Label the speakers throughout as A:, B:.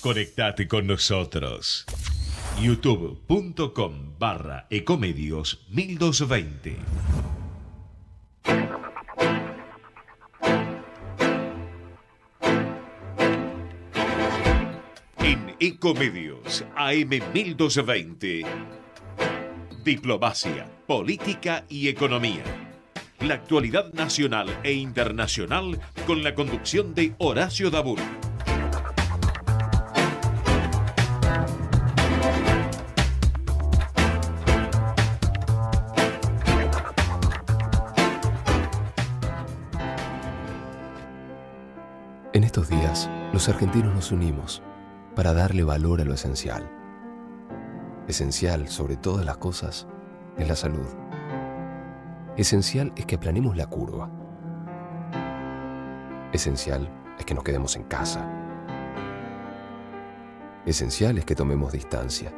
A: Conectate con nosotros. youtube.com/ecomedios 1220. En Ecomedios AM 1220. Diplomacia, política y economía. La actualidad nacional e internacional con la conducción de Horacio Dabur.
B: En estos días, los argentinos nos unimos para darle valor a lo esencial. Esencial, sobre todas las cosas, es la salud. Esencial es que aplanemos la curva. Esencial es que nos quedemos en casa. Esencial es que tomemos distancia.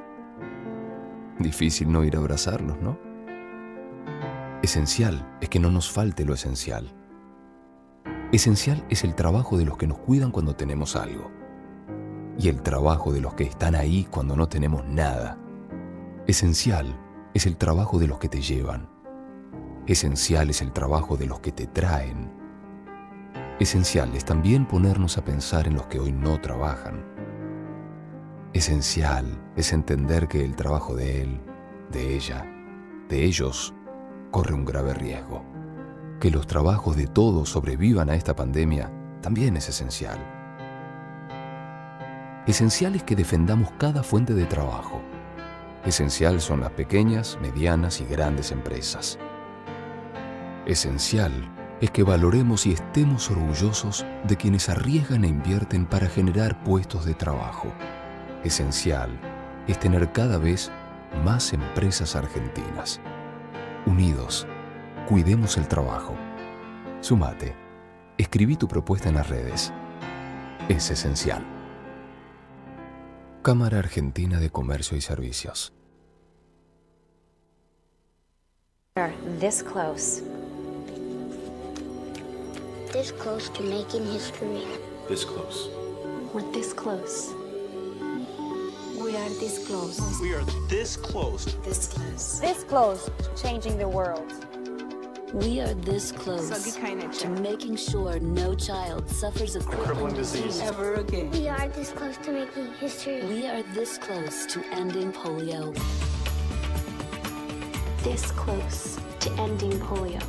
B: Difícil no ir a abrazarnos, ¿no? Esencial es que no nos falte lo esencial. Esencial es el trabajo de los que nos cuidan cuando tenemos algo. Y el trabajo de los que están ahí cuando no tenemos nada. Esencial es el trabajo de los que te llevan. Esencial es el trabajo de los que te traen. Esencial es también ponernos a pensar en los que hoy no trabajan. Esencial es entender que el trabajo de él, de ella, de ellos, corre un grave riesgo. Que los trabajos de todos sobrevivan a esta pandemia también es esencial. Esencial es que defendamos cada fuente de trabajo. Esencial son las pequeñas, medianas y grandes empresas. Esencial es que valoremos y estemos orgullosos de quienes arriesgan e invierten para generar puestos de trabajo. Esencial es tener cada vez más empresas argentinas. Unidos, cuidemos el trabajo. Sumate. Escribí tu propuesta en las redes. Es esencial. Cámara Argentina de Comercio y Servicios.
C: This close.
D: This close to making history.
E: This close.
C: We're this close. We are this close.
E: We are this close.
C: This close.
F: This close to changing the world.
G: We are this close to making sure no child suffers a crippling disease ever again.
D: We are this close to making history.
G: We are this close to ending polio.
C: This close to ending polio.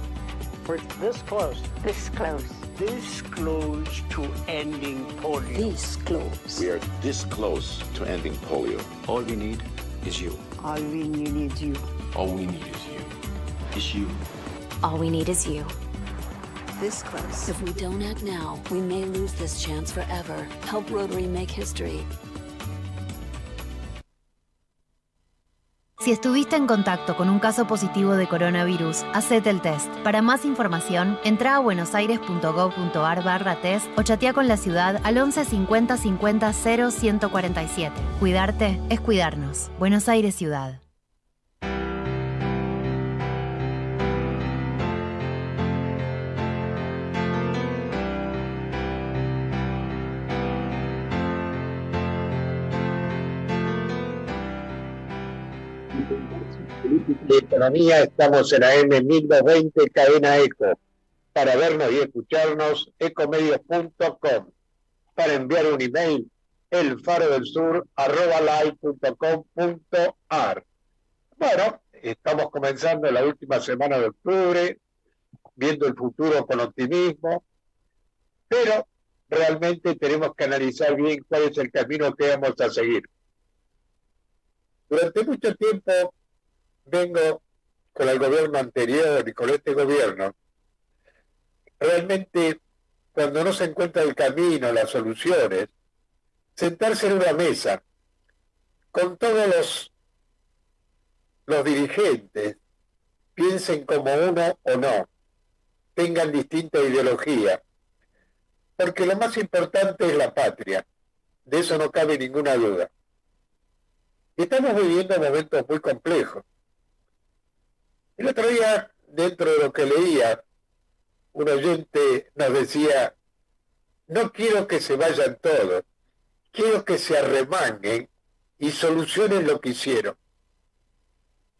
H: We're this close.
C: This close.
H: This close to ending polio.
G: This close.
I: We are this close to ending polio.
E: All we need is you.
H: All we need is you.
E: All we need is you. Is you.
C: All we need is you.
G: This close. If we don't act now, we may lose this chance forever. Help Rotary make history.
J: Si estuviste en contacto con un caso positivo de coronavirus, hacete el test. Para más información, entra a buenosaires.gov.ar/test o chatea con la ciudad al 11 50 50 0 147. Cuidarte es cuidarnos. Buenos Aires Ciudad.
K: De economía, estamos en AM 1220 Cadena Eco. Para vernos y escucharnos, ecomedios.com. Para enviar un email, elfarodelsur@live.com.ar. Bueno, estamos comenzando la última semana de octubre, viendo el futuro con optimismo, pero realmente tenemos que analizar bien cuál es el camino que vamos a seguir. Durante mucho tiempo vengo con el gobierno anterior y con este gobierno. Realmente, cuando no se encuentra el camino, las soluciones, sentarse en una mesa con todos los dirigentes, piensen como uno o no, tengan distinta ideología, porque lo más importante es la patria, de eso no cabe ninguna duda. Estamos viviendo momentos muy complejos. El otro día, dentro de lo que leía, un oyente nos decía, no quiero que se vayan todos, quiero que se arremanguen y solucionen lo que hicieron.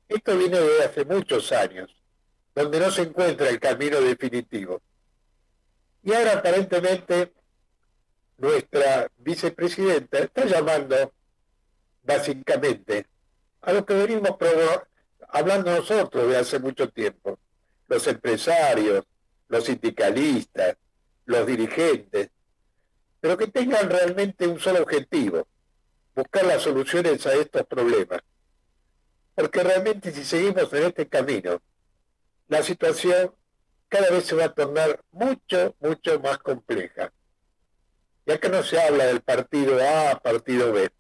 K: Esto viene de hace muchos años, donde no se encuentra el camino definitivo. Y ahora aparentemente nuestra vicepresidenta está llamando básicamente a lo que venimos hablando nosotros de hace mucho tiempo, los empresarios, los sindicalistas, los dirigentes, pero que tengan realmente un solo objetivo, buscar las soluciones a estos problemas. Porque realmente si seguimos en este camino, la situación cada vez se va a tornar mucho, mucho más compleja. Y acá no se habla del partido A, partido B.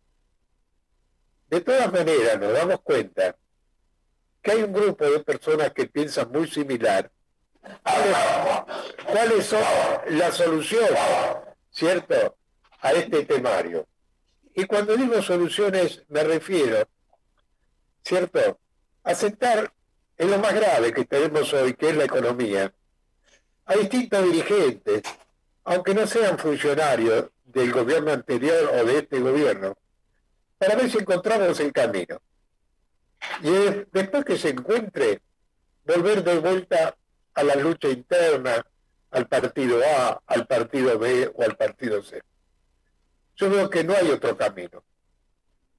K: De todas maneras, nos damos cuenta que hay un grupo de personas que piensan muy similar. ¿Cuáles son las soluciones, cierto, a este temario? Y cuando digo soluciones me refiero, cierto, a sentar en lo más grave que tenemos hoy, que es la economía, a distintos dirigentes, aunque no sean funcionarios del gobierno anterior o de este gobierno, para ver si encontramos el camino. Y después que se encuentre, volver de vuelta a la lucha interna, al partido A, al partido B o al partido C. Yo veo que no hay otro camino.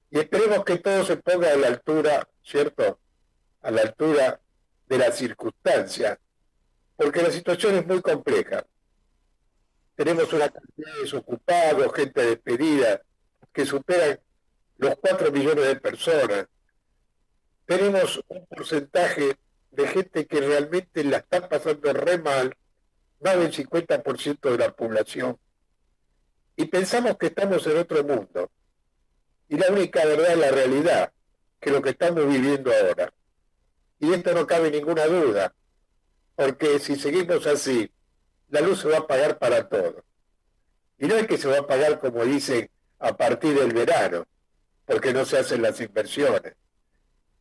K: Y esperemos que todo se ponga a la altura, ¿cierto? A la altura de las circunstancias, porque la situación es muy compleja. Tenemos una cantidad de desocupados, gente despedida, que superan los 4 millones de personas. Tenemos un porcentaje de gente que realmente la está pasando re mal, más del 50% de la población. Y pensamos que estamos en otro mundo. Y la única verdad es la realidad, que lo que estamos viviendo ahora. Y de esto no cabe ninguna duda, porque si seguimos así, la luz se va a pagar para todos. Y no es que se va a pagar, como dicen, a partir del verano, porque no se hacen las inversiones.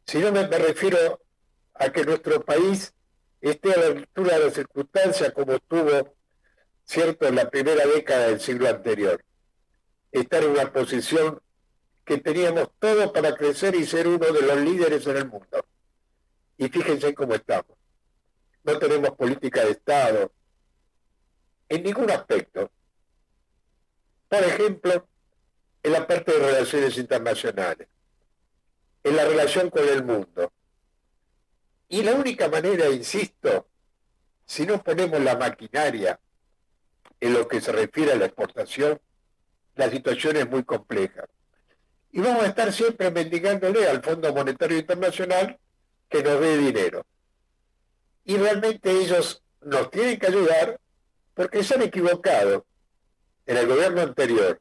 K: Sino me refiero a que nuestro país esté a la altura de las circunstancias como estuvo, cierto, en la primera década del siglo anterior. Estar en una posición que teníamos todo para crecer y ser uno de los líderes en el mundo. Y fíjense cómo estamos. No tenemos política de Estado en ningún aspecto. Por ejemplo, en la parte de relaciones internacionales, en la relación con el mundo. Y la única manera, insisto, si no ponemos la maquinaria en lo que se refiere a la exportación, la situación es muy compleja. Y vamos a estar siempre mendigándole al Fondo Monetario Internacional que nos dé dinero. Y realmente ellos nos tienen que ayudar porque se han equivocado en el gobierno anterior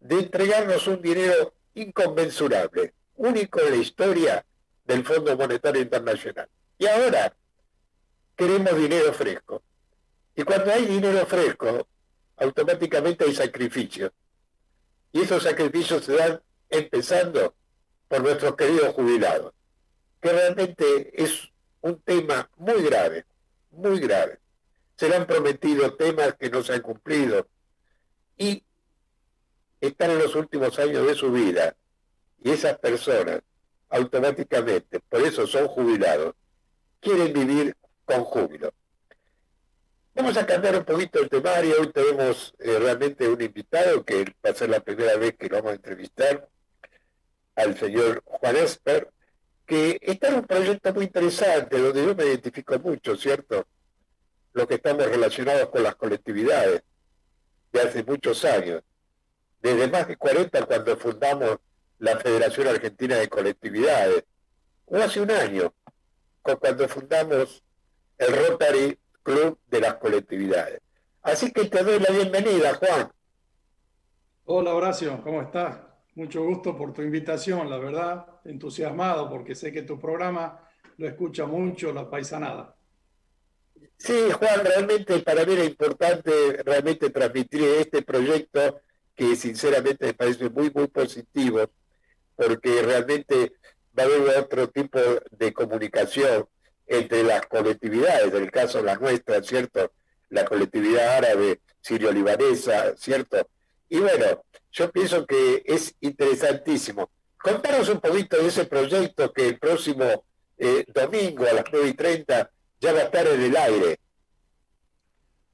K: de entregarnos un dinero inconmensurable, único en la historia del Fondo Monetario Internacional. Y ahora queremos dinero fresco. Y cuando hay dinero fresco, automáticamente hay sacrificios. Y esos sacrificios se dan empezando por nuestros queridos jubilados, que realmente es un tema muy grave, muy grave. Se le han prometido temas que no se han cumplido y están en los últimos años de su vida. Y esas personas automáticamente, por eso son jubilados, quieren vivir con júbilo. Vamos a cambiar un poquito el temario. Hoy tenemos realmente un invitado que va a ser la primera vez que lo vamos a entrevistar, al señor Juan Esper, que está en un proyecto muy interesante, donde yo me identifico mucho, ¿cierto? Lo que estamos relacionados con las colectividades de hace muchos años, desde más de 40 cuando fundamos la Federación Argentina de Colectividades, o hace un año, cuando fundamos el Rotary Club de las Colectividades. Así que te doy la bienvenida, Juan.
L: Hola, Horacio, ¿cómo estás? Mucho gusto por tu invitación, la verdad, entusiasmado porque sé que tu programa lo escucha mucho la paisanada.
K: Sí, Juan, realmente para mí era importante realmente transmitir este proyecto que sinceramente me parece muy, muy positivo, porque realmente va a haber otro tipo de comunicación entre las colectividades, en el caso la nuestra, ¿cierto? La colectividad árabe, sirio-libanesa, ¿cierto? Y bueno, yo pienso que es interesantísimo. Contanos un poquito de ese proyecto que el próximo domingo a las 9:30 ya va a estar en el aire.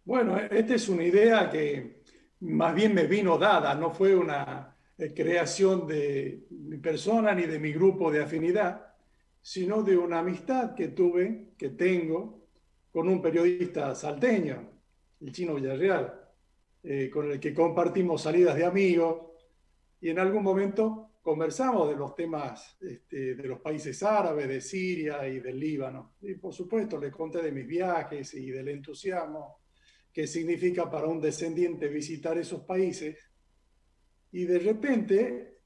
L: Bueno, esta es una idea que más bien me vino dada, no fue una creación de mi persona ni de mi grupo de afinidad, sino de una amistad que tengo con un periodista salteño, el Chino Villarreal, con el que compartimos salidas de amigos y en algún momento conversamos de los temas de los países árabes, de Siria y del Líbano. Y por supuesto le conté de mis viajes y del entusiasmo que significa para un descendiente visitar esos países. Y de repente,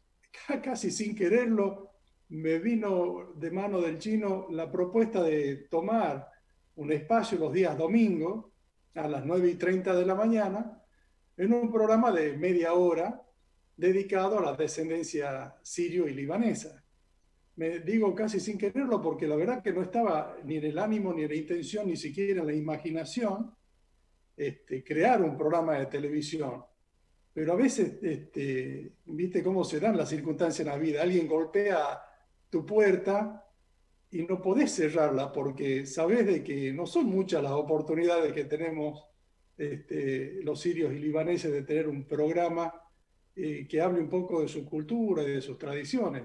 L: casi sin quererlo, me vino de mano del Chino la propuesta de tomar un espacio los días domingos a las 9:30 de la mañana en un programa de media hora dedicado a la descendencia sirio y libanesa. Me digo casi sin quererlo porque la verdad que no estaba ni en el ánimo, ni en la intención, ni siquiera en la imaginación crear un programa de televisión. Pero a veces, viste cómo se dan las circunstancias en la vida. Alguien golpea tu puerta y no podés cerrarla porque sabés de que no son muchas las oportunidades que tenemos los sirios y libaneses de tener un programa que hable un poco de su cultura y de sus tradiciones.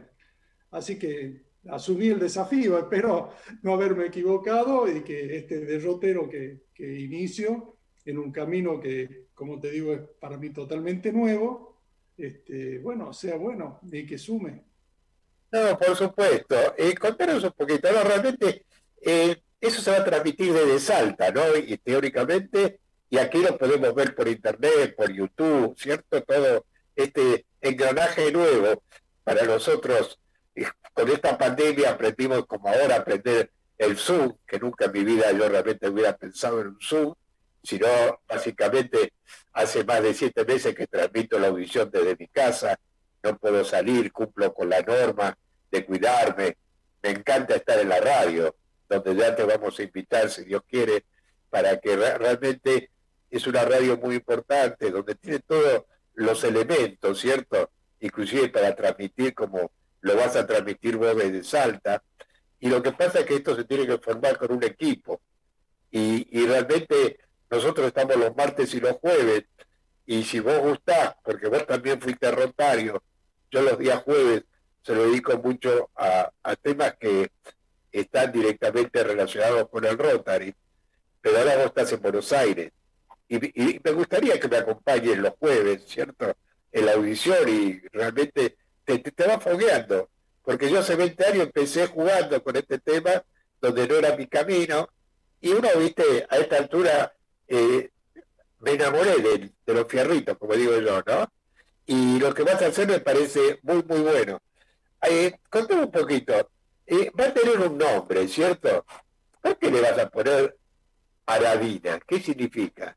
L: Así que asumí el desafío, espero no haberme equivocado y que este derrotero que inicio en un camino que, como te digo, es para mí totalmente nuevo, sea bueno y que sume.
K: No, por supuesto. Contanos un poquito. No, realmente eso se va a transmitir desde Salta, ¿no? Y teóricamente, y aquí lo podemos ver por internet, por YouTube, ¿cierto? Todo este engranaje nuevo para nosotros. Con esta pandemia aprendimos, como ahora, a aprender el Zoom, que nunca en mi vida yo realmente hubiera pensado en un Zoom, sino básicamente hace más de 7 meses que transmito la audición desde mi casa, no puedo salir, cumplo con la norma de cuidarme, me encanta estar en la radio, donde ya te vamos a invitar, si Dios quiere, para que realmente es una radio muy importante, donde tiene todos los elementos, ¿cierto? Inclusive para transmitir como lo vas a transmitir vos desde Salta, y lo que pasa es que esto se tiene que formar con un equipo, y realmente nosotros estamos los martes y los jueves, y si vos gustás, porque vos también fuiste rotario, yo los días jueves se lo dedico mucho a temas que están directamente relacionados con el Rotary, pero ahora vos estás en Buenos Aires, y me gustaría que me acompañes los jueves, ¿cierto?, en la audición, y realmente te vas fogueando, porque yo hace 20 años empecé jugando con este tema, donde no era mi camino, y uno, viste, a esta altura me enamoré de los fierritos, como digo yo, ¿no? Y lo que vas a hacer me parece muy, muy bueno. Contame un poquito. Va a tener un nombre, ¿cierto? ¿Por qué le vas a poner Aradina? ¿Qué significa?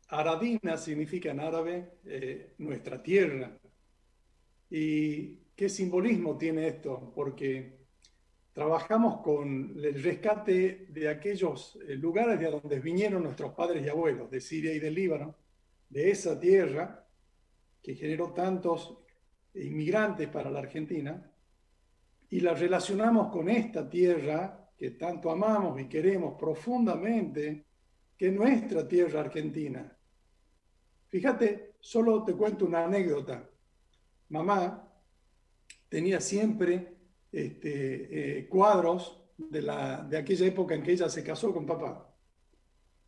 L: Aradina significa en árabe nuestra tierra. ¿Y qué simbolismo tiene esto? Porque trabajamos con el rescate de aquellos lugares de donde vinieron nuestros padres y abuelos, de Siria y del Líbano, de esa tierra que generó tantos inmigrantes para la Argentina, y la relacionamos con esta tierra que tanto amamos y queremos profundamente, que es nuestra tierra argentina. Fíjate, solo te cuento una anécdota. Mamá tenía siempre cuadros de aquella época en que ella se casó con papá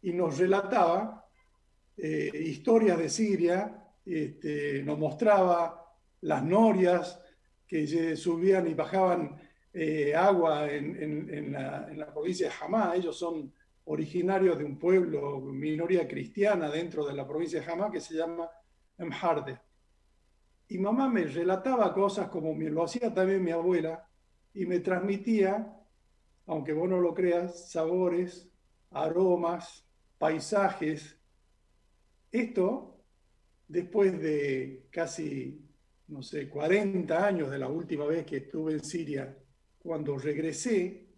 L: y nos relataba historias de Siria, nos mostraba las norias que subían y bajaban agua en la provincia de Hamá. Ellos son originarios de un pueblo, minoría cristiana dentro de la provincia de Hamá, que se llama Mharde. Y mamá me relataba cosas como lo hacía también mi abuela, y me transmitía, aunque vos no lo creas, sabores, aromas, paisajes. Esto, después de casi, 40 años de la última vez que estuve en Siria, cuando regresé,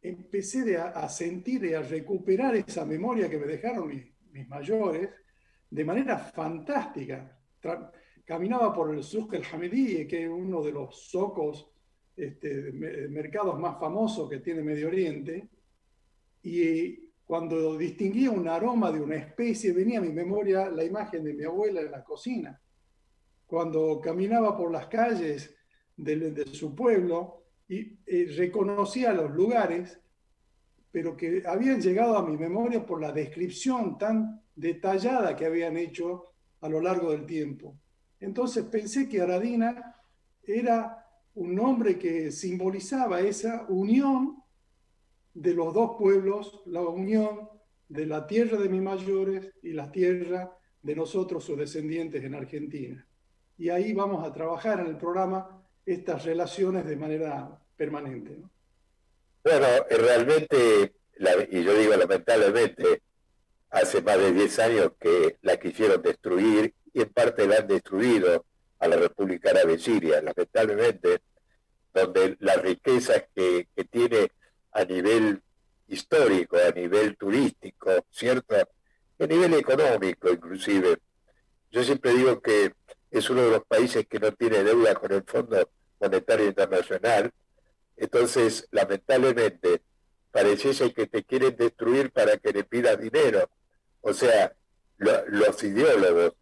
L: empecé a sentir y a recuperar esa memoria que me dejaron mis mayores, de manera fantástica. Caminaba por el Souq El Hamidi, que es uno de los zocos, mercados más famosos que tiene Medio Oriente, y cuando distinguía un aroma de una especie, venía a mi memoria la imagen de mi abuela en la cocina. Cuando caminaba por las calles de su pueblo y reconocía los lugares, pero que habían llegado a mi memoria por la descripción tan detallada que habían hecho a lo largo del tiempo. Entonces pensé que Aradina era un nombre que simbolizaba esa unión de los dos pueblos, la unión de la tierra de mis mayores y la tierra de nosotros, sus descendientes, en Argentina. Y ahí vamos a trabajar en el programa estas relaciones de manera permanente, ¿no?
K: Bueno, realmente, y yo digo lamentablemente, hace más de 10 años que la quisieron destruir y en parte la han destruido a la República Árabe Siria, lamentablemente, donde las riquezas que tiene a nivel histórico, a nivel turístico, ¿cierto? A nivel económico inclusive. Yo siempre digo que es uno de los países que no tiene deuda con el Fondo Monetario Internacional. Entonces, lamentablemente, pareciese que te quieren destruir para que le pidas dinero. O sea, los ideólogos,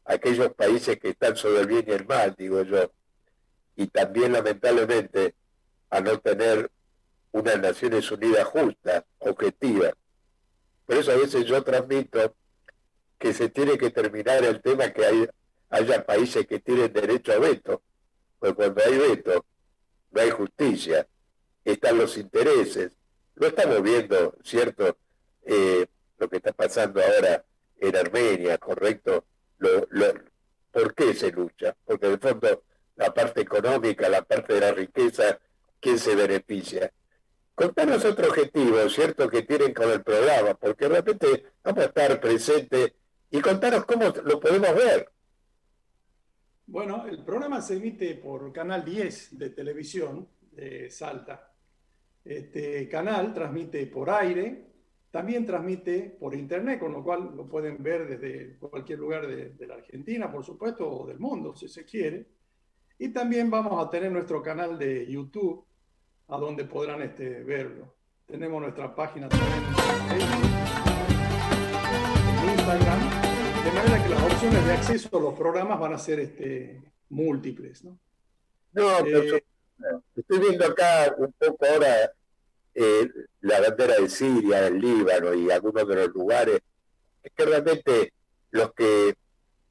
K: aquellos países que están sobre el bien y el mal, digo yo, y también, lamentablemente, a no tener unas Naciones Unidas justas, objetivas. Por eso a veces yo transmito que se tiene que terminar el tema que haya países que tienen derecho a veto, porque cuando hay veto, no hay justicia, están los intereses. Lo estamos viendo, ¿cierto? Lo que está pasando ahora en Armenia, ¿correcto? ¿Por qué se lucha? Porque en el fondo la parte económica, la parte de la riqueza, ¿quién se beneficia? Contanos otro objetivo, ¿cierto?, que tienen con el programa, porque realmente vamos a estar presentes y contanos cómo lo podemos ver.
L: Bueno, el programa se emite por Canal 10 de televisión de Salta. Este canal transmite por aire, también transmite por internet, con lo cual lo pueden ver desde cualquier lugar de la Argentina, por supuesto, o del mundo, si se quiere. Y también vamos a tener nuestro canal de YouTube, a donde podrán verlo. Tenemos nuestra página también en Facebook, en Instagram, de manera que las opciones de acceso a los programas van a ser múltiples, ¿no?
K: No, estoy viendo acá un poco ahora la bandera de Siria, del Líbano y algunos de los lugares, que realmente los que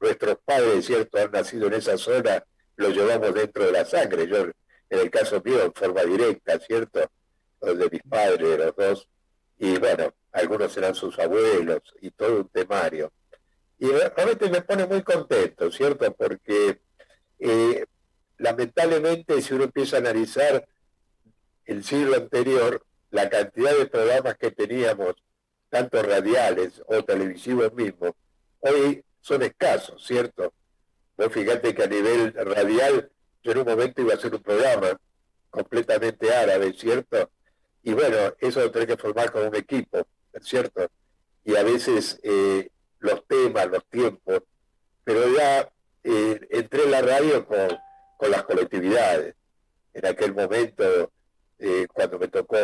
K: nuestros padres, ¿cierto?, han nacido en esa zona, los llevamos dentro de la sangre. Yo, en el caso mío, en forma directa, ¿cierto?, los de mis padres, los dos, y bueno, algunos serán sus abuelos, y todo un temario. Y realmente me pone muy contento, ¿cierto?, porque lamentablemente, si uno empieza a analizar el siglo anterior, la cantidad de programas que teníamos, tanto radiales o televisivos mismos, hoy son escasos, ¿cierto? Vos fíjate que a nivel radial, yo en un momento iba a hacer un programa completamente árabe, ¿cierto? Y bueno, eso lo tenés que formar con un equipo, ¿cierto? Y a veces los temas, los tiempos, pero ya entré en la radio con las colectividades. En aquel momento, cuando me tocó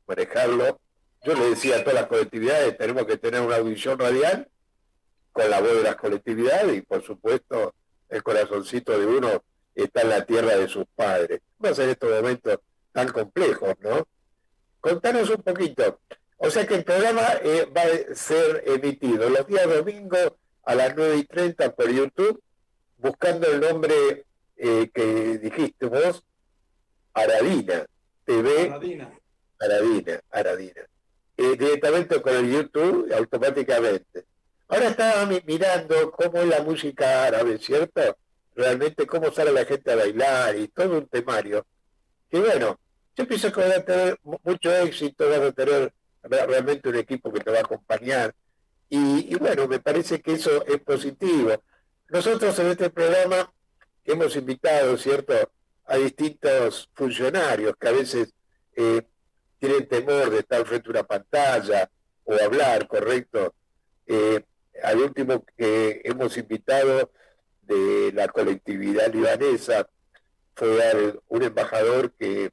K: manejarlo, yo le decía a todas las colectividades, tenemos que tener una audición radial con la voz de las colectividades y por supuesto el corazoncito de uno está en la tierra de sus padres. Más en estos momentos tan complejos, ¿no? Contanos un poquito. O sea que el programa va a ser emitido los días domingos a las 9:30 por YouTube, buscando el nombre que dijiste vos, Aradina TV. Aradina. Directamente con el YouTube, automáticamente. Ahora estaba mirando cómo es la música árabe, ¿cierto? Realmente cómo sale la gente a bailar y todo un temario. Y bueno, yo pienso que van a tener mucho éxito, van a tener realmente un equipo que te va a acompañar. Y bueno, me parece que eso es positivo. Nosotros en este programa hemos invitado, ¿cierto?, a distintos funcionarios que a veces tienen temor de estar frente a una pantalla o hablar, ¿correcto? al último que hemos invitado de la colectividad libanesa fue un embajador que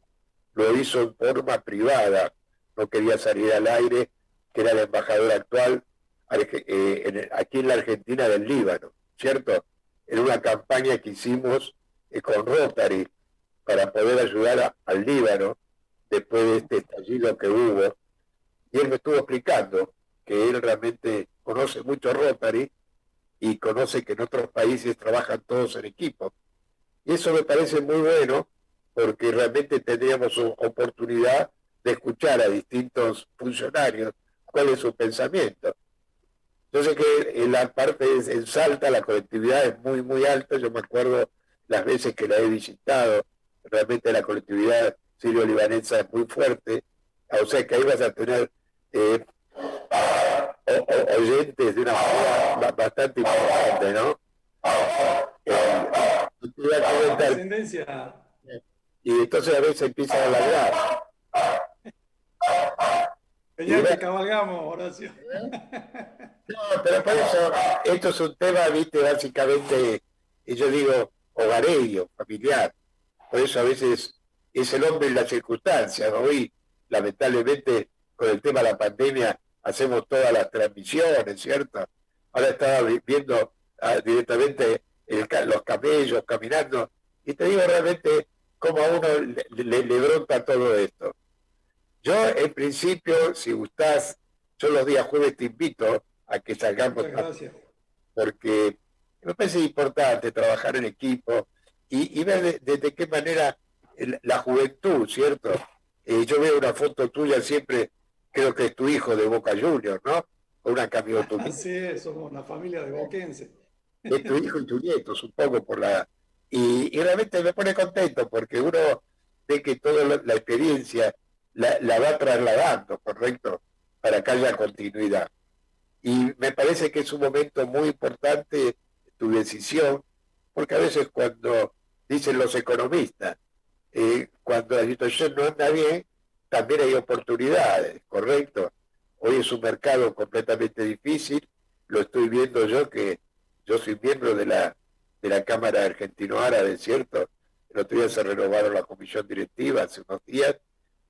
K: lo hizo en forma privada, no quería salir al aire, que era el embajador actual aquí en la Argentina del Líbano, ¿cierto? En una campaña que hicimos con Rotary para poder ayudar al Líbano después de este estallido que hubo. Y él me estuvo explicando que él realmente conoce mucho Rotary y conoce que en otros países trabajan todos en equipo. Y eso me parece muy bueno porque realmente tendríamos oportunidad de escuchar a distintos funcionarios cuál es su pensamiento. Yo sé que en la parte en Salta la colectividad es muy, muy alta. Yo me acuerdo las veces que la he visitado, realmente la colectividad sirio-libanesa es muy fuerte. O sea que ahí vas a tener oyentes de una manera bastante importante, ¿no? Y entonces a veces empiezan a ladrar.
L: Ya que cabalgamos, Horacio.
K: No, pero por eso, esto es un tema, viste, básicamente, yo digo, hogareño, familiar. Por eso a veces es el hombre en las circunstancias. Hoy, lamentablemente, con el tema de la pandemia, hacemos todas las transmisiones, ¿cierto? Ahora estaba viendo directamente los camellos caminando, y te digo realmente cómo a uno le bronca todo esto. Yo, en principio, si gustás, yo los días jueves te invito a que salgamos, porque me parece importante trabajar en equipo y ver de qué manera la juventud, ¿cierto? Yo veo una foto tuya siempre, creo que es tu hijo de Boca Juniors, ¿no? O una camioneta.
L: Así es, somos una familia de boquense.
K: Es tu hijo y tu nieto, supongo, por la... Y realmente me pone contento porque uno ve que toda la experiencia la va trasladando, ¿correcto? Para que haya continuidad. Y me parece que es un momento muy importante tu decisión, porque a veces cuando dicen los economistas, cuando la situación no anda bien, también hay oportunidades, ¿correcto? Hoy es un mercado completamente difícil, lo estoy viendo yo, que yo soy miembro de la Cámara Argentino-Árabe, ¿cierto? El otro día se renovaron la comisión directiva hace unos días,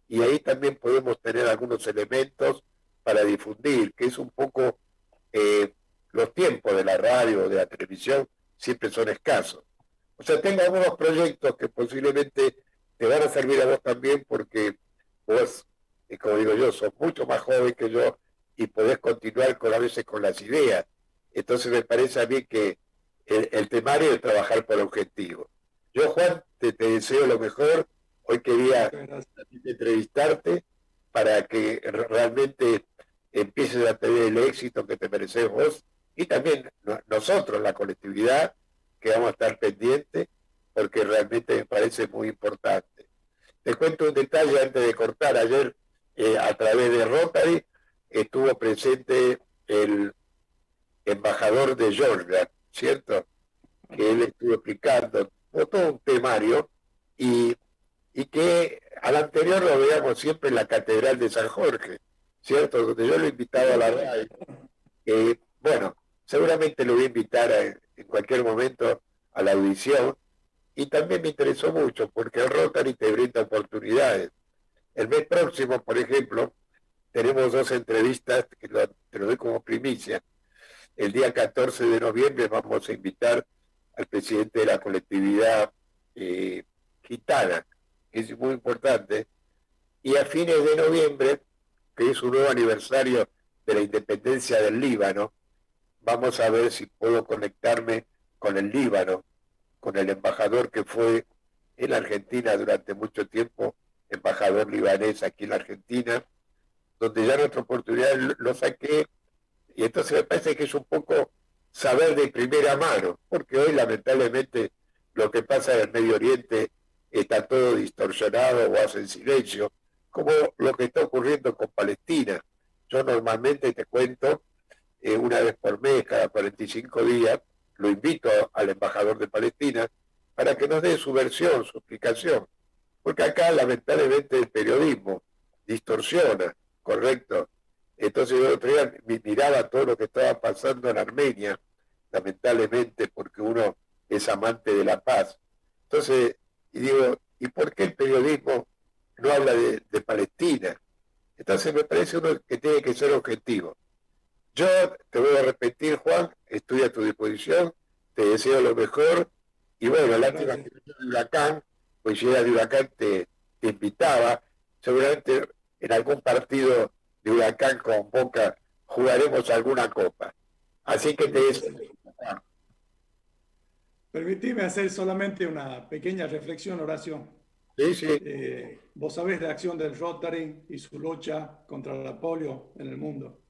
K: y ahí también podemos tener algunos elementos para difundir, que es un poco los tiempos de la radio o de la televisión siempre son escasos. O sea, tengo algunos proyectos que posiblemente te van a servir a vos también, porque vos, como digo yo, sos mucho más joven que yo y podés continuar a veces con las ideas. Entonces me parece a mí que el temario es trabajar por objetivo. Yo, Juan, te deseo lo mejor. Hoy quería entrevistarte para que realmente empieces a tener el éxito que te mereces vos y también nosotros, la colectividad, que vamos a estar pendientes, porque realmente me parece muy importante. Te cuento un detalle antes de cortar. Ayer, a través de Rotary, estuvo presente el embajador de Georgia, ¿cierto? Que él estuvo explicando todo un temario y que al anterior lo veíamos siempre en la Catedral de San Jorge, ¿cierto? Donde yo lo he invitado a la radio. Bueno, seguramente lo voy a invitar en cualquier momento a la audición, y también me interesó mucho porque el Rotary te brinda oportunidades. El mes próximo, por ejemplo, tenemos 2 entrevistas que te lo doy como primicia. El día 14 de noviembre vamos a invitar al presidente de la colectividad gitana, que es muy importante, y a fines de noviembre, que es un nuevo aniversario de la independencia del Líbano, vamos a ver si puedo conectarme con el Líbano, con el embajador que fue en la Argentina durante mucho tiempo, embajador libanés aquí en la Argentina, donde ya en otra oportunidad lo saqué, y entonces me parece que es un poco saber de primera mano, porque hoy lamentablemente lo que pasa en el Medio Oriente está todo distorsionado o hace en silencio, como lo que está ocurriendo con Palestina. Yo normalmente te cuento, una vez por mes, cada 45 días, lo invito al embajador de Palestina para que nos dé su versión, su explicación, porque acá lamentablemente el periodismo distorsiona, ¿correcto? Entonces yo el otro día miraba todo lo que estaba pasando en Armenia, lamentablemente, porque uno es amante de la paz. Entonces, y digo, ¿y por qué el periodismo no habla de Palestina? Entonces me parece uno que tiene que ser objetivo. Yo te voy a repetir, Juan, estoy a tu disposición, te deseo lo mejor, y bueno, lástima que de Huracán, pues si era de Huracán te invitaba, seguramente en algún partido de Huracán con Boca jugaremos alguna copa. Así que te deseo.
L: Permitime hacer solamente una pequeña reflexión, Horacio.
K: Sí, sí.
L: Vos sabés la acción del Rotary y su lucha contra la polio en el mundo.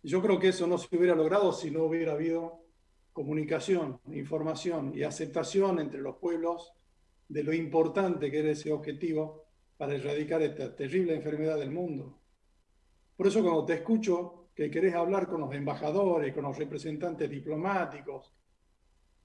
L: Yo creo que eso no se hubiera logrado si no hubiera habido comunicación, información y aceptación entre los pueblos de lo importante que era ese objetivo para erradicar esta terrible enfermedad del mundo. Por eso cuando te escucho que querés hablar con los embajadores, con los representantes diplomáticos,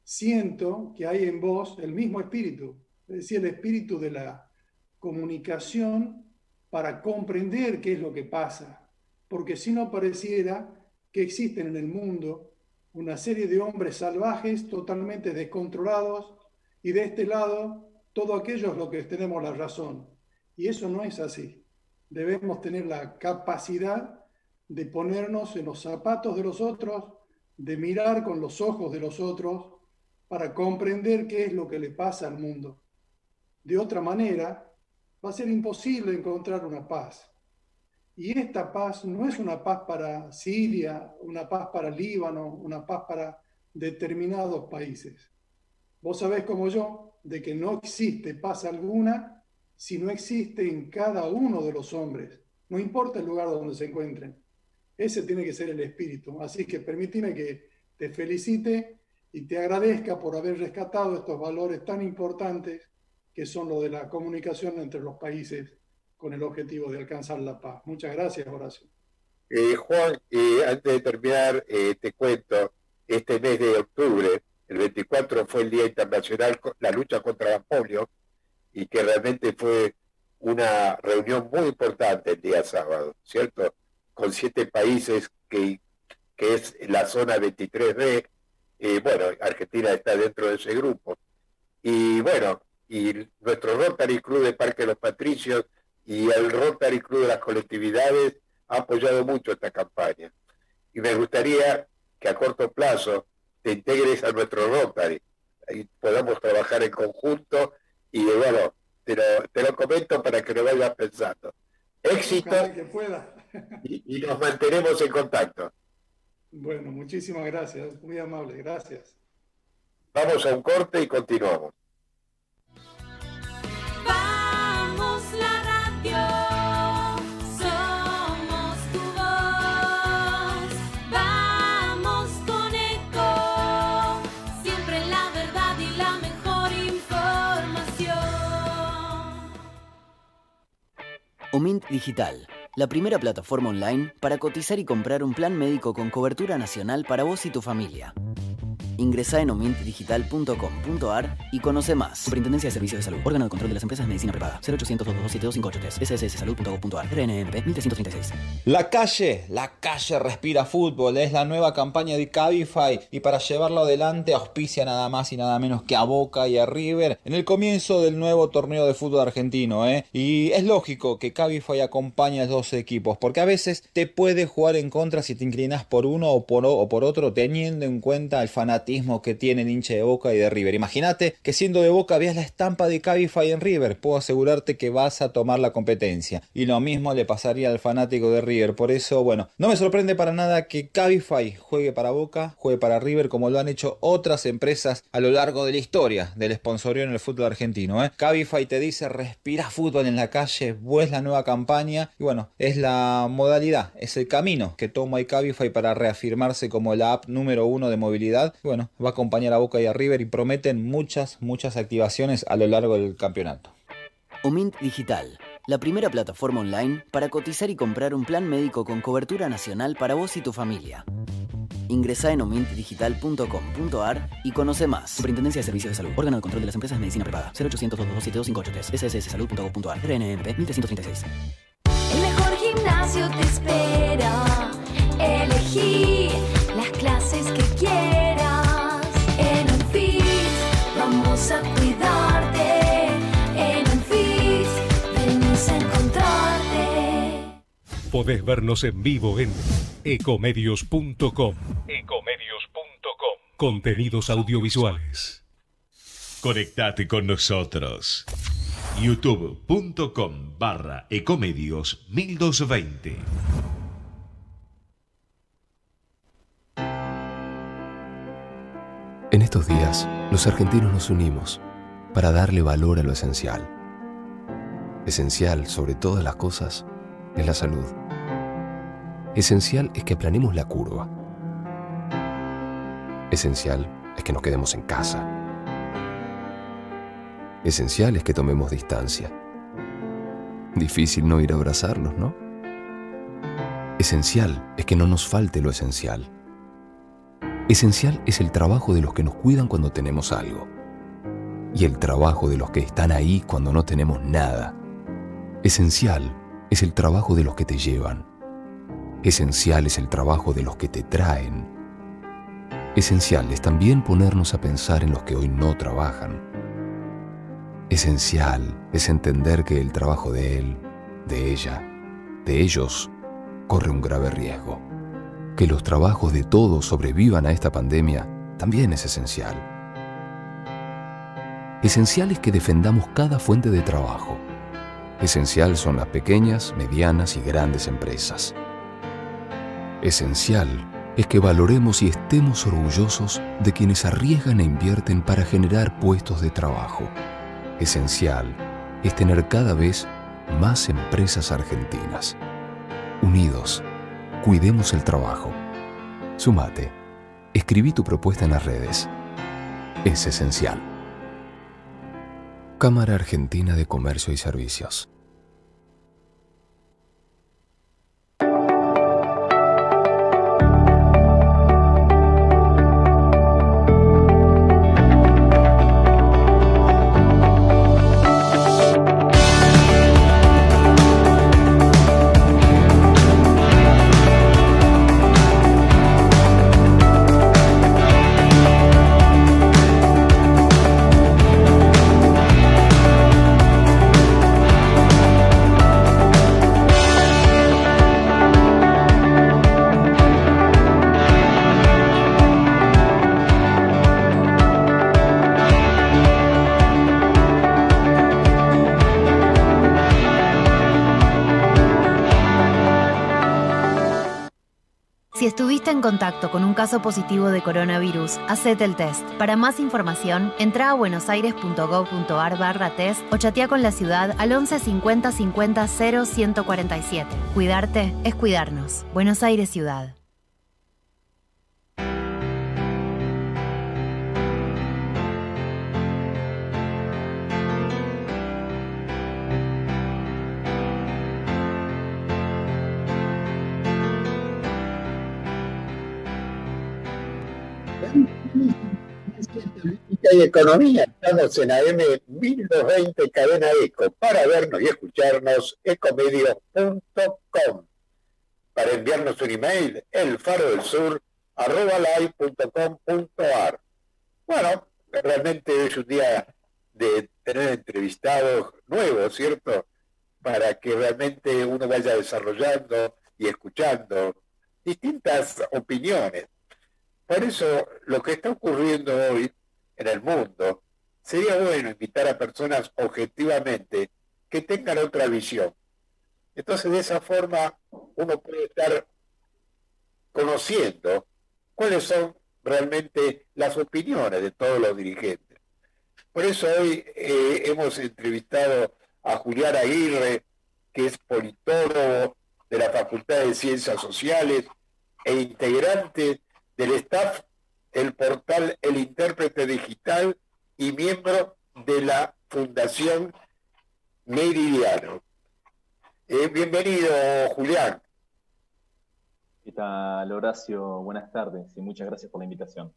L: siento que hay en vos el mismo espíritu, es decir, el espíritu de la comunicación para comprender qué es lo que pasa, porque si no pareciera que existen en el mundo una serie de hombres salvajes totalmente descontrolados y de este lado todo aquello es lo que tenemos la razón. Y eso no es así. Debemos tener la capacidad de ponernos en los zapatos de los otros, de mirar con los ojos de los otros para comprender qué es lo que le pasa al mundo. De otra manera, va a ser imposible encontrar una paz. Y esta paz no es una paz para Siria, una paz para Líbano, una paz para determinados países. Vos sabés como yo de que no existe paz alguna si no existe en cada uno de los hombres, no importa el lugar donde se encuentren. Ese tiene que ser el espíritu. Así que permíteme que te felicite y te agradezca por haber rescatado estos valores tan importantes que son los de la comunicación entre los países con el objetivo de alcanzar la paz. Muchas gracias, Horacio.
K: Juan, antes de terminar, te cuento, este mes de octubre, el 24 fue el Día Internacional la lucha contra la polio, y que realmente fue una reunión muy importante el día sábado, ¿cierto? Con 7 países que es la zona 23B, bueno, Argentina está dentro de ese grupo. Y bueno, y nuestro Rotary Club de Parque de los Patricios y el Rotary Club de las colectividades ha apoyado mucho esta campaña. Y me gustaría que a corto plazo te integres a nuestro Rotary y podamos trabajar en conjunto. Y bueno, te lo comento para que lo vayas pensando. Éxito
L: que pueda.
K: y nos mantenemos en contacto.
L: Bueno, muchísimas gracias, muy amable, gracias.
K: Vamos a un corte y continuamos.
M: Vamos la radio, somos tu voz, vamos con Eco, siempre la verdad y la mejor información.
N: Omint Digital, la primera plataforma online para cotizar y comprar un plan médico con cobertura nacional para vos y tu familia. Ingresá en omintdigital.com.ar y conoce más. Superintendencia de Servicios de Salud. Órgano de control de las empresas de medicina prepaga. 0800-227-258. SSSsalud.gov.ar. RNMP 1336.
O: La calle respira fútbol. Es la nueva campaña de Cabify y para llevarlo adelante auspicia nada más y nada menos que a Boca y a River en el comienzo del nuevo torneo de fútbol argentino. Y es lógico que Cabify acompañe a los dos equipos porque a veces te puede jugar en contra si te inclinas por uno o por otro teniendo en cuenta el fanatismo que tiene el hincha de Boca y de River. Imagínate que siendo de Boca veas la estampa de Cabify en River. Puedo asegurarte que vas a tomar la competencia. Y lo mismo le pasaría al fanático de River. Por eso, bueno, no me sorprende para nada que Cabify juegue para Boca, juegue para River, como lo han hecho otras empresas a lo largo de la historia del sponsoreo en el fútbol argentino. Cabify te dice, respira fútbol en la calle, es la nueva campaña. Y bueno, es la modalidad, es el camino que toma Cabify para reafirmarse como la app número 1 de movilidad. Bueno, va a acompañar a Boca y a River y prometen muchas activaciones a lo largo del campeonato.
N: Omint Digital, la primera plataforma online para cotizar y comprar un plan médico con cobertura nacional para vos y tu familia. Ingresá en omintdigital.com.ar y conoce más. Superintendencia de Servicios de Salud. Órgano de control de las empresas de medicina prepaga. 0800-227-258. SSSsalud.gov.ar. RNMP 1336.
M: El mejor gimnasio espacio te espera. Elegí las clases que quieras. En Unfit vamos a cuidarte. En Unfit venimos a encontrarte.
P: Podés vernos en vivo en ecomedios.com. Contenidos audiovisuales.
A: Conectate con nosotros. youtube.com/ecomedios 1220.
B: En estos días, los argentinos nos unimos para darle valor a lo esencial. Esencial, sobre todas las cosas, es la salud. Esencial es que aplanemos la curva. Esencial es que nos quedemos en casa. Esencial es que tomemos distancia. Difícil no ir a abrazarnos, ¿no? Esencial es que no nos falte lo esencial. Esencial es el trabajo de los que nos cuidan cuando tenemos algo. Y el trabajo de los que están ahí cuando no tenemos nada. Esencial es el trabajo de los que te llevan. Esencial es el trabajo de los que te traen. Esencial es también ponernos a pensar en los que hoy no trabajan. Esencial es entender que el trabajo de él, de ella, de ellos, corre un grave riesgo. Que los trabajos de todos sobrevivan a esta pandemia también es esencial. Esencial es que defendamos cada fuente de trabajo. Esencial son las pequeñas, medianas y grandes empresas. Esencial es que valoremos y estemos orgullosos de quienes arriesgan e invierten para generar puestos de trabajo. Esencial es tener cada vez más empresas argentinas. Unidos, cuidemos el trabajo. Sumate. Escribí tu propuesta en las redes. Es esencial. Cámara Argentina de Comercio y Servicios.
J: Si estuviste en contacto con un caso positivo de coronavirus, hacete el test. Para más información, entra a buenosaires.gov.ar/test o chatea con la ciudad al 11 50 50 0 147. Cuidarte es cuidarnos. Buenos Aires Ciudad.
K: Y economía, estamos en AM 1220 Cadena Eco. Para vernos y escucharnos, ecomedios.com. Para enviarnos un email, elfarodelsur@live.com.ar. Bueno, realmente es un día de tener entrevistados nuevos, ¿cierto? Para que realmente uno vaya desarrollando y escuchando distintas opiniones. Por eso, lo que está ocurriendo hoy en el mundo, sería bueno invitar a personas objetivamente que tengan otra visión. Entonces, de esa forma, uno puede estar conociendo cuáles son realmente las opiniones de todos los dirigentes. Por eso hoy hemos entrevistado a Julián Aguirre, que es politólogo de la Facultad de Ciencias Sociales e integrante del staff del portal El Intérprete Digital y miembro de la Fundación Meridiano. Bienvenido, Julián.
Q: ¿Qué tal, Horacio? Buenas tardes y muchas gracias por la invitación.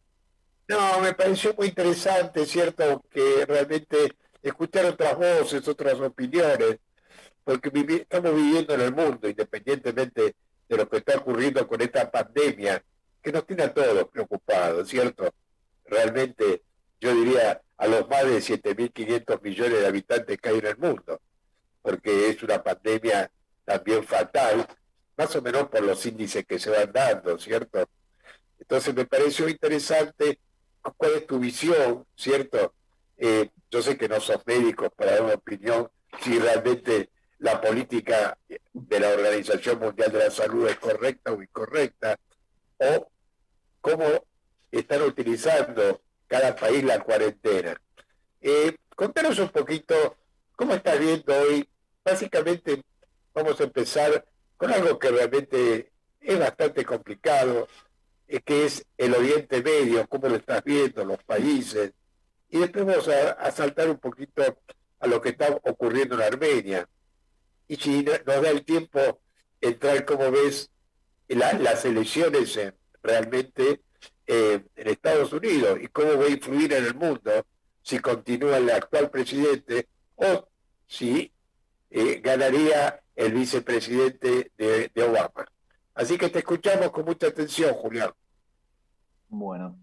K: No, me pareció muy interesante, ¿cierto? Que realmente escuchar otras voces, otras opiniones. porque estamos viviendo en el mundo, independientemente de lo que está ocurriendo con esta pandemia, que nos tiene a todos preocupados, ¿cierto? Realmente, yo diría a los más de 7.500 millones de habitantes que hay en el mundo, porque es una pandemia también fatal, más o menos por los índices que se van dando, ¿cierto? Entonces me pareció interesante cuál es tu visión, ¿cierto? Yo sé que no sos médicos para dar una opinión si realmente la política de la Organización Mundial de la Salud es correcta o incorrecta, o cómo están utilizando cada país la cuarentena. Contanos un poquito cómo estás viendo hoy. Básicamente vamos a empezar con algo que realmente es bastante complicado, que es el Oriente Medio, cómo lo estás viendo, los países, y después vamos a saltar un poquito a lo que está ocurriendo en Armenia. Y si nos da el tiempo, entrar, cómo ves las elecciones realmente en Estados Unidos y cómo va a influir en el mundo si continúa el actual presidente o si ganaría el vicepresidente de Obama. Así que te escuchamos con mucha atención, Julián.
Q: Bueno,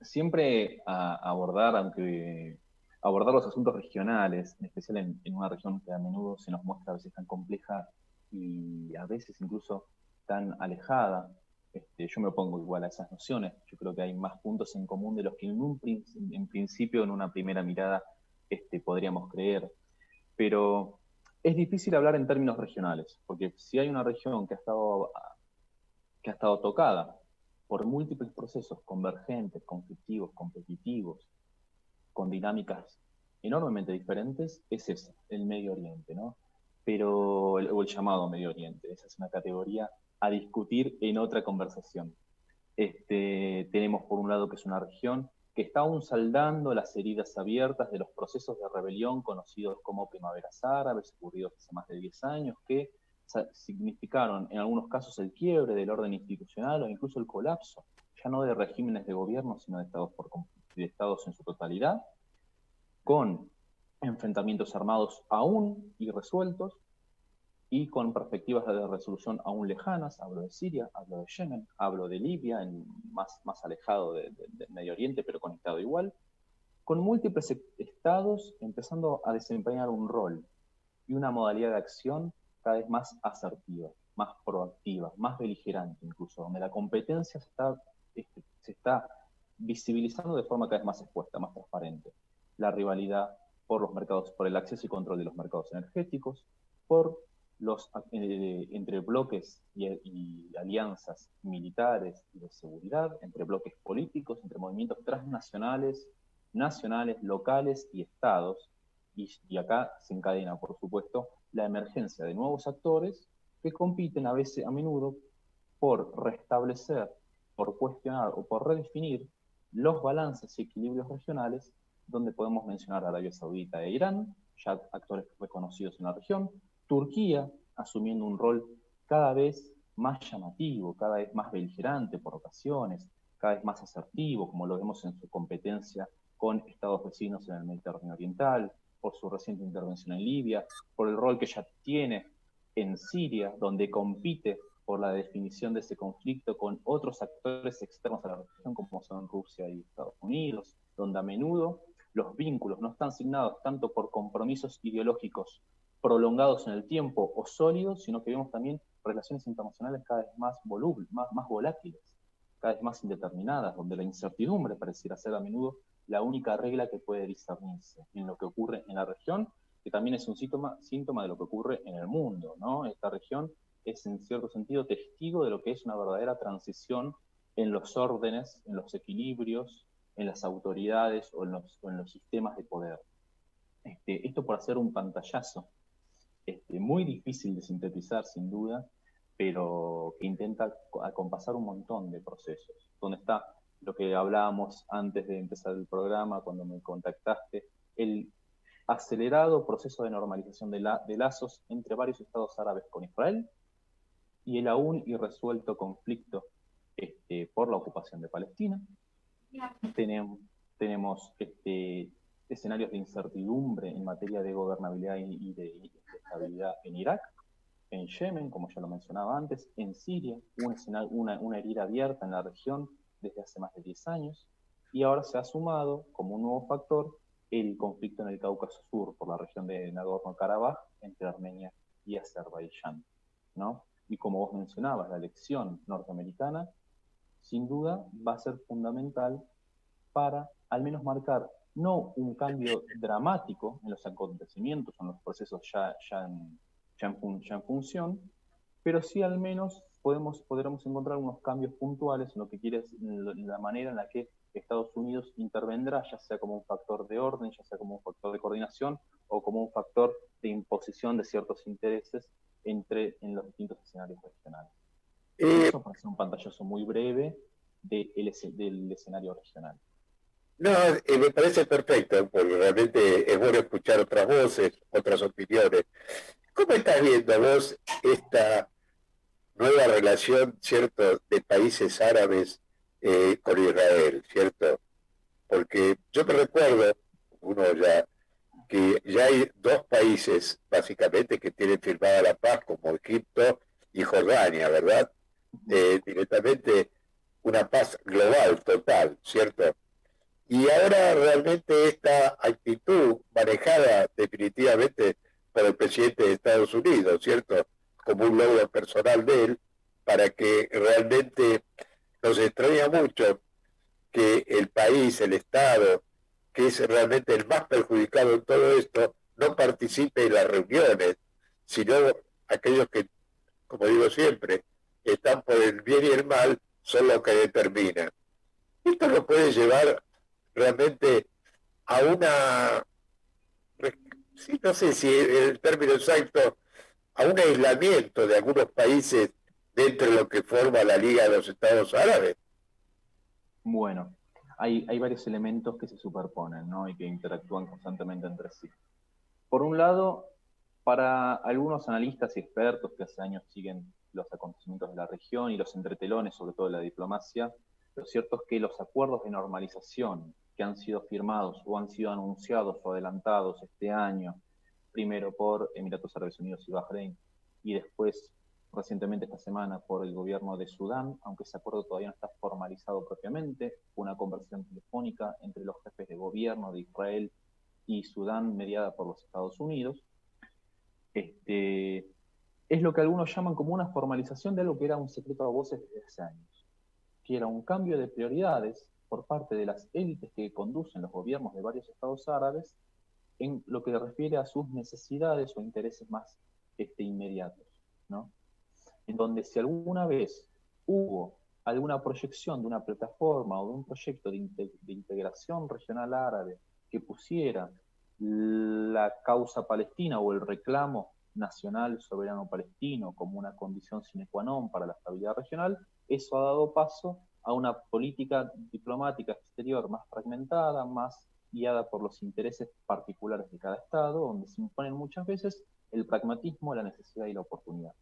Q: siempre abordar los asuntos regionales, en especial en una región que a menudo se nos muestra a veces tan compleja y a veces incluso tan alejada. Yo me opongo igual a esas nociones. Yo creo que hay más puntos en común de los que en principio, en una primera mirada, podríamos creer. Pero es difícil hablar en términos regionales, porque si hay una región que ha estado tocada por múltiples procesos convergentes, conflictivos, competitivos, con dinámicas enormemente diferentes, es ese, el Medio Oriente, ¿no? O el llamado Medio Oriente. Esa es una categoría a discutir en otra conversación. Tenemos por un lado que es una región que está aún saldando las heridas abiertas de los procesos de rebelión conocidos como primaveras árabes, ocurridos hace más de 10 años, que significaron en algunos casos el quiebre del orden institucional o incluso el colapso, ya no de regímenes de gobierno, sino de estados en su totalidad, con enfrentamientos armados aún irresueltos y con perspectivas de resolución aún lejanas. Hablo de Siria, hablo de Yemen, hablo de Libia, más alejado del Medio Oriente, pero conectado igual, con múltiples estados empezando a desempeñar un rol y una modalidad de acción cada vez más asertiva, más proactiva, más beligerante incluso, donde la competencia se está visibilizando de forma cada vez más expuesta, más transparente. La rivalidad por los mercados, por el acceso y control de los mercados energéticos, por entre bloques y alianzas militares y de seguridad, entre bloques políticos, entre movimientos transnacionales, nacionales, locales y estados, y acá se encadena, por supuesto, la emergencia de nuevos actores que compiten a menudo por restablecer, por cuestionar o por redefinir los balances y equilibrios regionales, donde podemos mencionar a Arabia Saudita e Irán, ya actores reconocidos en la región, Turquía asumiendo un rol cada vez más llamativo, cada vez más beligerante por ocasiones, cada vez más asertivo, como lo vemos en su competencia con estados vecinos en el Mediterráneo Oriental, por su reciente intervención en Libia, por el rol que ya tiene en Siria, donde compite por la definición de ese conflicto con otros actores externos a la región, como son Rusia y Estados Unidos, donde a menudo los vínculos no están signados tanto por compromisos ideológicos prolongados en el tiempo o sólidos, sino que vemos también relaciones internacionales cada vez más volubles, más volátiles, cada vez más indeterminadas, donde la incertidumbre pareciera ser a menudo la única regla que puede discernirse en lo que ocurre en la región, que también es un síntoma de lo que ocurre en el mundo, ¿no? Esta región es en cierto sentido testigo de lo que es una verdadera transición en los órdenes, en los equilibrios, en las autoridades o en los sistemas de poder. Esto por hacer un pantallazo muy difícil de sintetizar sin duda, pero que intenta acompasar un montón de procesos, donde está lo que hablábamos antes de empezar el programa, cuando me contactaste, el acelerado proceso de normalización de lazos entre varios estados árabes con Israel y el aún irresuelto conflicto por la ocupación de Palestina. Tenemos escenarios de incertidumbre en materia de gobernabilidad y de estabilidad en Irak, en Yemen, como ya lo mencionaba antes, en Siria, una herida abierta en la región desde hace más de 10 años, y ahora se ha sumado como un nuevo factor el conflicto en el Cáucaso Sur, por la región de Nagorno-Karabaj, entre Armenia y Azerbaiyán, ¿no? Y como vos mencionabas, la elección norteamericana, sin duda, va a ser fundamental para al menos marcar no un cambio dramático en los acontecimientos, en los procesos ya en función, pero sí al menos podremos encontrar unos cambios puntuales en lo que quiere en la manera en la que Estados Unidos intervendrá, ya sea como un factor de orden, ya sea como un factor de coordinación o como un factor de imposición de ciertos intereses en los distintos escenarios regionales. Eso parece un pantallazo muy breve del escenario regional.
K: No, me parece perfecto, porque realmente es bueno escuchar otras voces, otras opiniones. ¿Cómo estás viendo vos esta nueva relación, cierto, de países árabes con Israel, cierto? Porque yo me recuerdo, que ya hay dos países, básicamente, que tienen firmada la paz, como Egipto y Jordania, ¿verdad? Directamente una paz global, total, ¿cierto? Y ahora realmente esta actitud manejada definitivamente por el presidente de Estados Unidos, ¿cierto? Como un logro personal de él, para que realmente nos extraña mucho que el país, el Estado, que es realmente el más perjudicado en todo esto, no participe en las reuniones, sino aquellos que, como digo siempre, están por el bien y el mal, son los que determinan. Esto lo puede llevar realmente a una, sí, no sé si el término exacto, a un aislamiento de algunos países dentro de lo que forma la Liga de los Estados Árabes.
Q: Bueno, hay varios elementos que se superponen, ¿no? Y que interactúan constantemente entre sí. Por un lado, para algunos analistas y expertos que hace años siguen los acontecimientos de la región y los entretelones, sobre todo de la diplomacia, lo cierto es que los acuerdos de normalización que han sido firmados o han sido anunciados o adelantados este año, primero por Emiratos Árabes Unidos y Bahrein, y después, recientemente esta semana, por el gobierno de Sudán, aunque ese acuerdo todavía no está formalizado propiamente, una conversación telefónica entre los jefes de gobierno de Israel y Sudán, mediada por los Estados Unidos, es lo que algunos llaman como una formalización de algo que era un secreto a voces desde hace años, que era un cambio de prioridades por parte de las élites que conducen los gobiernos de varios estados árabes en lo que refiere a sus necesidades o intereses más inmediatos, ¿no? En donde si alguna vez hubo alguna proyección de una plataforma o de un proyecto de integración regional árabe que pusiera la causa palestina o el reclamo nacional soberano palestino como una condición sine qua non para la estabilidad regional, eso ha dado paso a una política diplomática exterior más fragmentada, más guiada por los intereses particulares de cada Estado, donde se imponen muchas veces el pragmatismo, la necesidad y la oportunidad.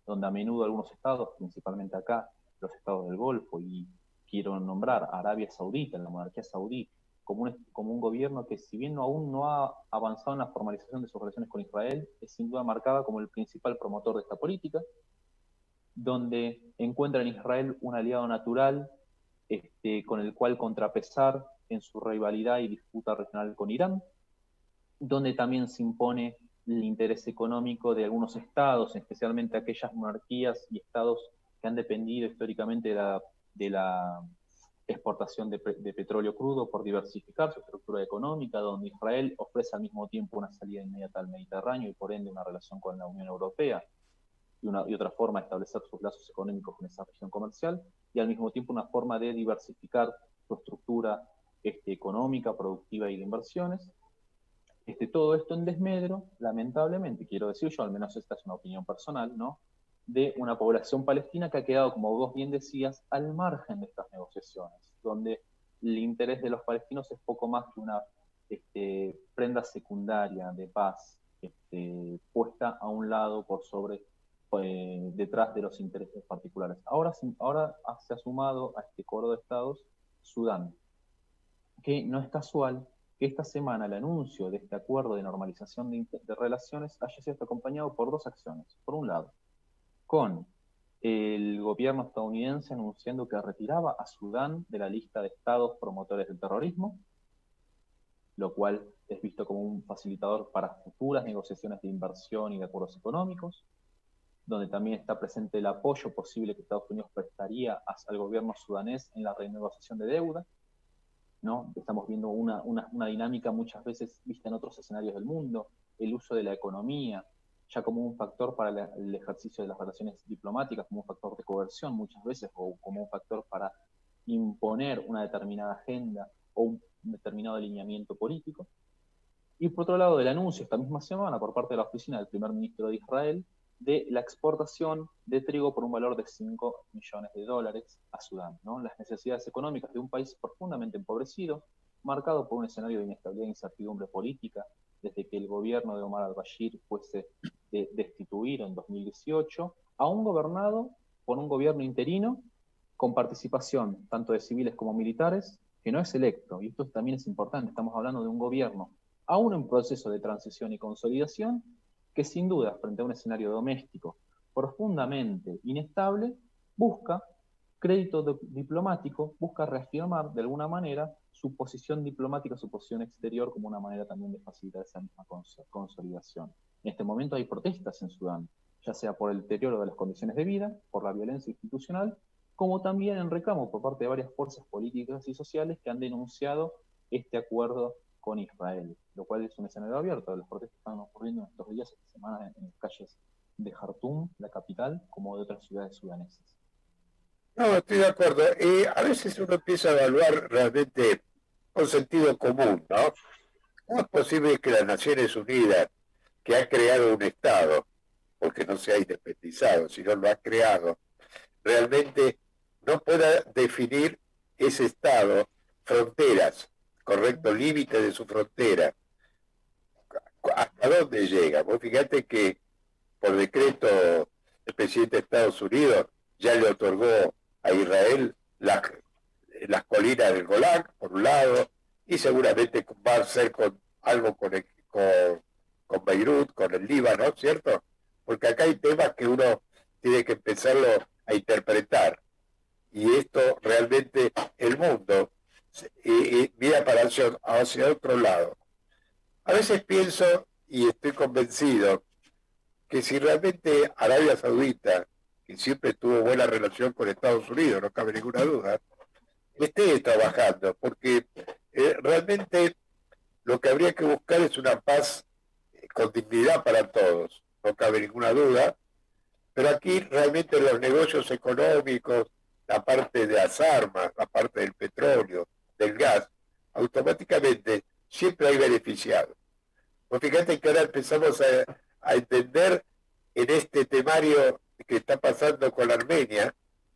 Q: Donde a menudo algunos estados, principalmente acá, los estados del Golfo, y quiero nombrar a Arabia Saudita, la monarquía saudí, como un gobierno que, si bien aún no ha avanzado en la formalización de sus relaciones con Israel, es sin duda marcada como el principal promotor de esta política, donde encuentra en Israel un aliado natural con el cual contrapesar en su rivalidad y disputa regional con Irán, donde también se impone el interés económico de algunos estados, especialmente aquellas monarquías y estados que han dependido históricamente de la exportación de petróleo crudo por diversificar su estructura económica, donde Israel ofrece al mismo tiempo una salida inmediata al Mediterráneo y por ende una relación con la Unión Europea y otra forma de establecer sus lazos económicos con esa región comercial, y al mismo tiempo una forma de diversificar su estructura económica, productiva y de inversiones. Todo esto en desmedro, lamentablemente, quiero decir yo, al menos esta es una opinión personal, ¿no?, de una población palestina que ha quedado, como vos bien decías, al margen de estas negociaciones, donde el interés de los palestinos es poco más que una prenda secundaria de paz, puesta a un lado por sobre, detrás de los intereses particulares. Ahora se ha sumado a este coro de estados Sudán, que no es casual que esta semana el anuncio de este acuerdo de normalización de relaciones haya sido acompañado por dos acciones. Por un lado, con el gobierno estadounidense anunciando que retiraba a Sudán de la lista de estados promotores del terrorismo, lo cual es visto como un facilitador para futuras negociaciones de inversión y de acuerdos económicos, donde también está presente el apoyo posible que Estados Unidos prestaría al gobierno sudanés en la renegociación de deuda, ¿no? Estamos viendo una dinámica muchas veces vista en otros escenarios del mundo, el uso de la economía, ya como un factor para el ejercicio de las relaciones diplomáticas, como un factor de coerción muchas veces, o como un factor para imponer una determinada agenda o un determinado alineamiento político. Y por otro lado, el anuncio esta misma semana por parte de la oficina del primer ministro de Israel de la exportación de trigo por un valor de $5 millones a Sudán, ¿no? Las necesidades económicas de un país profundamente empobrecido, marcado por un escenario de inestabilidad e incertidumbre política, desde que el gobierno de Omar al-Bashir fuese destituido en 2018, aún gobernado por un gobierno interino con participación tanto de civiles como militares, que no es electo, y esto también es importante, estamos hablando de un gobierno aún en proceso de transición y consolidación, que sin duda, frente a un escenario doméstico profundamente inestable, busca crédito diplomático, busca reafirmar de alguna manera su posición diplomática, su posición exterior, como una manera también de facilitar esa misma consolidación. En este momento hay protestas en Sudán, ya sea por el deterioro de las condiciones de vida, por la violencia institucional, como también en reclamo por parte de varias fuerzas políticas y sociales que han denunciado este acuerdo con Israel, lo cual es un escenario abierto. Las protestas están ocurriendo en estos días, esta semana, en las calles de Jartum, la capital, como de otras ciudades sudanesas.
K: No, estoy de acuerdo. A veces uno empieza a evaluar realmente con sentido común, ¿no? ¿Cómo es posible que las Naciones Unidas, que ha creado un Estado, porque no se ha independizado, sino lo ha creado, realmente no pueda definir ese Estado, fronteras, correcto, límite de su frontera? ¿Hasta dónde llega? Vos fíjate que por decreto el presidente de Estados Unidos ya le otorgó a Israel las colinas del Golán, por un lado, y seguramente va a ser algo con Beirut, con el Líbano, ¿cierto? Porque acá hay temas que uno tiene que empezarlo a interpretar. Y esto realmente el mundo mira para hacia otro lado. A veces pienso, y estoy convencido, que si realmente Arabia Saudita, que siempre tuvo buena relación con Estados Unidos, no cabe ninguna duda, esté trabajando, porque realmente lo que habría que buscar es una paz con dignidad para todos, no cabe ninguna duda, pero aquí realmente los negocios económicos, la parte de las armas, la parte del petróleo, del gas, automáticamente siempre hay beneficiados. Pues fíjate que ahora empezamos a entender en este temario que está pasando con Armenia,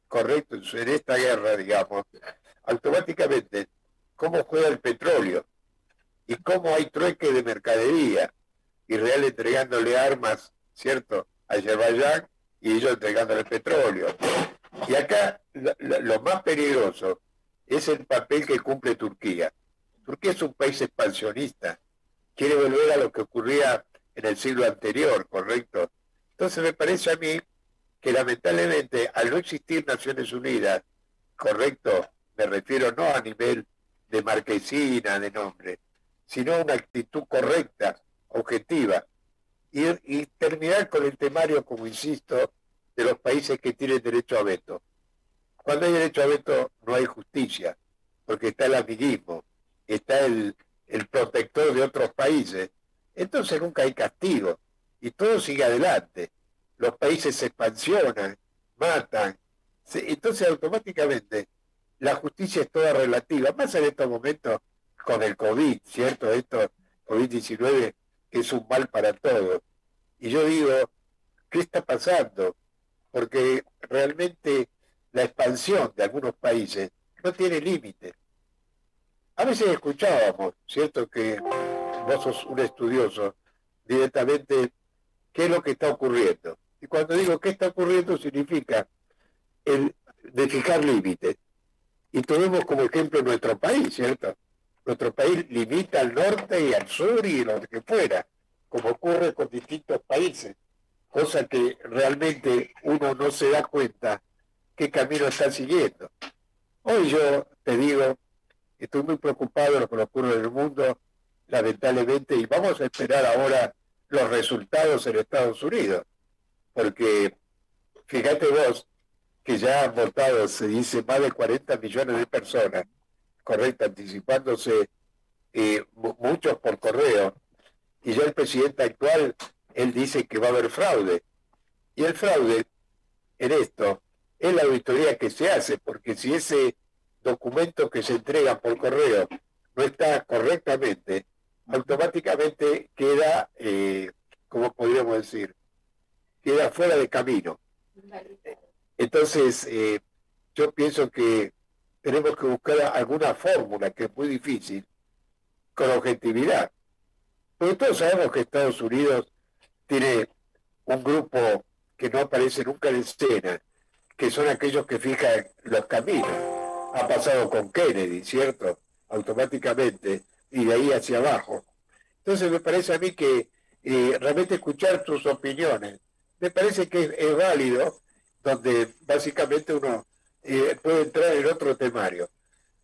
K: correcto, en esta guerra, digamos, automáticamente cómo juega el petróleo y cómo hay trueque de mercadería, Israel entregándole armas, ¿cierto?, a Azerbaiyán y ellos entregándole petróleo. Y acá lo más peligroso es el papel que cumple Turquía. Turquía es un país expansionista, quiere volver a lo que ocurría en el siglo anterior, ¿correcto? Entonces me parece a mí que lamentablemente al no existir Naciones Unidas, ¿correcto? Me refiero no a nivel de marquesina, de nombre, sino una actitud correcta, objetiva, y terminar con el temario, como insisto, de los países que tienen derecho a veto. Cuando hay derecho a veto no hay justicia, porque está el amiguismo, está el protector de otros países, entonces nunca hay castigo, y todo sigue adelante. Los países se expansionan, matan, entonces automáticamente la justicia es toda relativa, más en estos momentos con el COVID, ¿cierto? Esto, COVID-19, que es un mal para todos. Y yo digo, ¿qué está pasando? Porque realmente la expansión de algunos países no tiene límite. A veces escuchábamos, ¿cierto?, que vos sos un estudioso, directamente, ¿qué es lo que está ocurriendo? Y cuando digo qué está ocurriendo significa el de fijar límites. Y tomemos como ejemplo nuestro país, ¿cierto? Nuestro país limita al norte y al sur y lo que fuera, como ocurre con distintos países, cosa que realmente uno no se da cuenta qué camino está siguiendo. Hoy yo te digo, estoy muy preocupado de lo que ocurre en el mundo, lamentablemente, y vamos a esperar ahora los resultados en Estados Unidos, porque fíjate vos que ya han votado, se dice, más de 40 millones de personas, correcto, anticipándose muchos por correo, y ya el presidente actual, él dice que va a haber fraude, y el fraude en esto es la auditoría que se hace, porque si ese documento que se entrega por correo no está correctamente, automáticamente queda, como podríamos decir, queda fuera de camino. Entonces, yo pienso que tenemos que buscar alguna fórmula, que es muy difícil, con objetividad. Porque todos sabemos que Estados Unidos tiene un grupo que no aparece nunca en escena, que son aquellos que fijan los caminos. Ha pasado con Kennedy, ¿cierto? Automáticamente, y de ahí hacia abajo. Entonces me parece a mí que realmente escuchar tus opiniones, me parece que es válido, donde básicamente uno puede entrar en otro temario.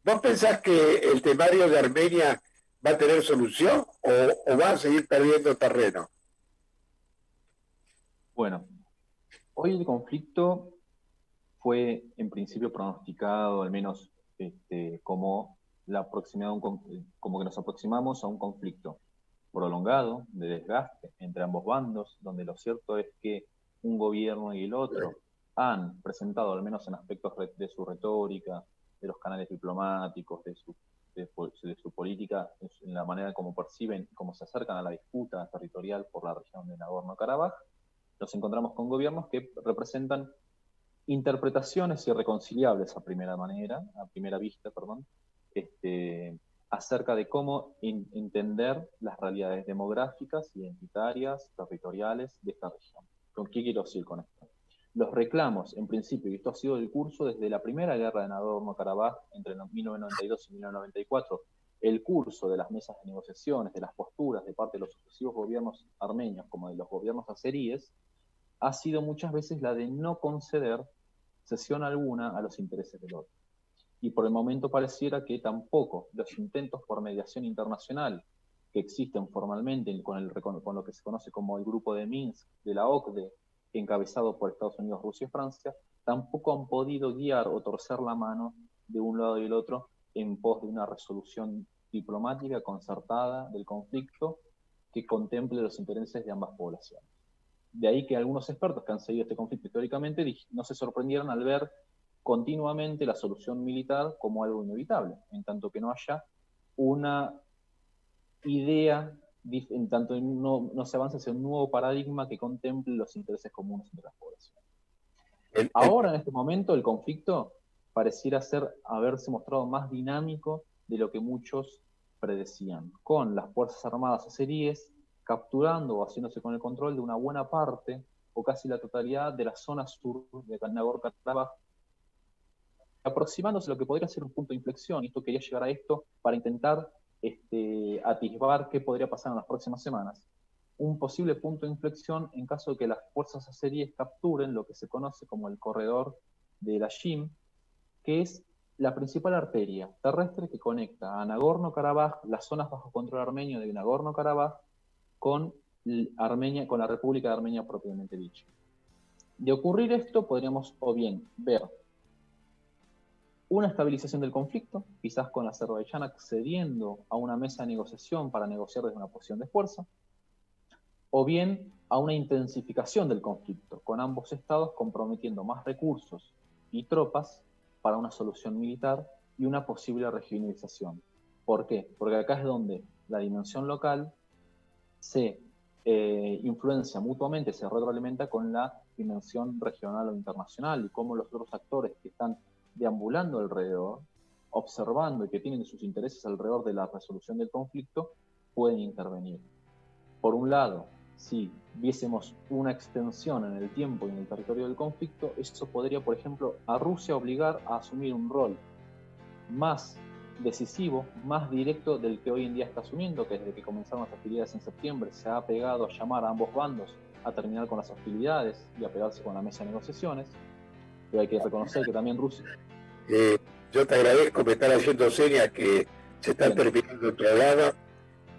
K: ¿Vos pensás que el temario de Armenia va a tener solución o va a seguir perdiendo terreno?
Q: Bueno, hoy el conflicto fue en principio pronosticado, al menos como la proximidad como que nos aproximamos a un conflicto prolongado, de desgaste entre ambos bandos, donde lo cierto es que un gobierno y el otro han presentado, al menos en aspectos de su retórica, de los canales diplomáticos, de su política, en la manera como perciben y cómo se acercan a la disputa territorial por la región de Nagorno-Karabaj, nos encontramos con gobiernos que representan interpretaciones irreconciliables a primera vista, acerca de cómo entender las realidades demográficas, identitarias, territoriales de esta región. ¿Con qué quiero decir con esto? Los reclamos, en principio, y esto ha sido el curso desde la primera guerra de Nagorno-Karabaj entre 1992 y 1994, el curso de las mesas de negociaciones, de las posturas de parte de los sucesivos gobiernos armenios como de los gobiernos azeríes, ha sido muchas veces la de no conceder cesión alguna a los intereses del otro. Y por el momento pareciera que tampoco los intentos por mediación internacional que existen formalmente con lo que se conoce como el Grupo de Minsk de la OCDE, encabezado por Estados Unidos, Rusia y Francia, tampoco han podido guiar o torcer la mano de un lado y el otro en pos de una resolución diplomática concertada del conflicto que contemple los intereses de ambas poblaciones. De ahí que algunos expertos que han seguido este conflicto históricamente no se sorprendieron al ver continuamente la solución militar como algo inevitable, en tanto que no haya una idea, en tanto no se avance hacia un nuevo paradigma que contemple los intereses comunes entre las poblaciones. Ahora, en este momento, el conflicto pareciera haberse mostrado más dinámico de lo que muchos predecían, con las Fuerzas Armadas azeríes capturando o haciéndose con el control de una buena parte, o casi la totalidad, de la zona sur de Nagorno-Karabaj, aproximándose a lo que podría ser un punto de inflexión. Y esto quería llegar a esto para intentar atisbar qué podría pasar en las próximas semanas. Un posible punto de inflexión en caso de que las fuerzas azeríes capturen lo que se conoce como el corredor de la Shim, que es la principal arteria terrestre que conecta a Nagorno-Karabaj, las zonas bajo control armenio de Nagorno-Karabaj, con Armenia, con la República de Armenia propiamente dicha. De ocurrir esto, podríamos o bien ver una estabilización del conflicto, quizás con Azerbaiyán accediendo a una mesa de negociación para negociar desde una posición de fuerza, o bien a una intensificación del conflicto, con ambos estados comprometiendo más recursos y tropas para una solución militar y una posible regionalización. ¿Por qué? Porque acá es donde la dimensión local se influencia mutuamente, se retroalimenta con la dimensión regional o internacional, y cómo los otros actores que están deambulando alrededor, observando y que tienen sus intereses alrededor de la resolución del conflicto, pueden intervenir. Por un lado, si viésemos una extensión en el tiempo y en el territorio del conflicto, eso podría, por ejemplo, a Rusia obligar a asumir un rol más decisivo, más directo del que hoy en día está asumiendo, que desde que comenzaron las hostilidades en septiembre se ha pegado a llamar a ambos bandos a terminar con las hostilidades y a pegarse con la mesa de negociaciones. Pero hay que reconocer que también Rusia...
K: Yo te agradezco, me están haciendo señas que se están terminando el programa.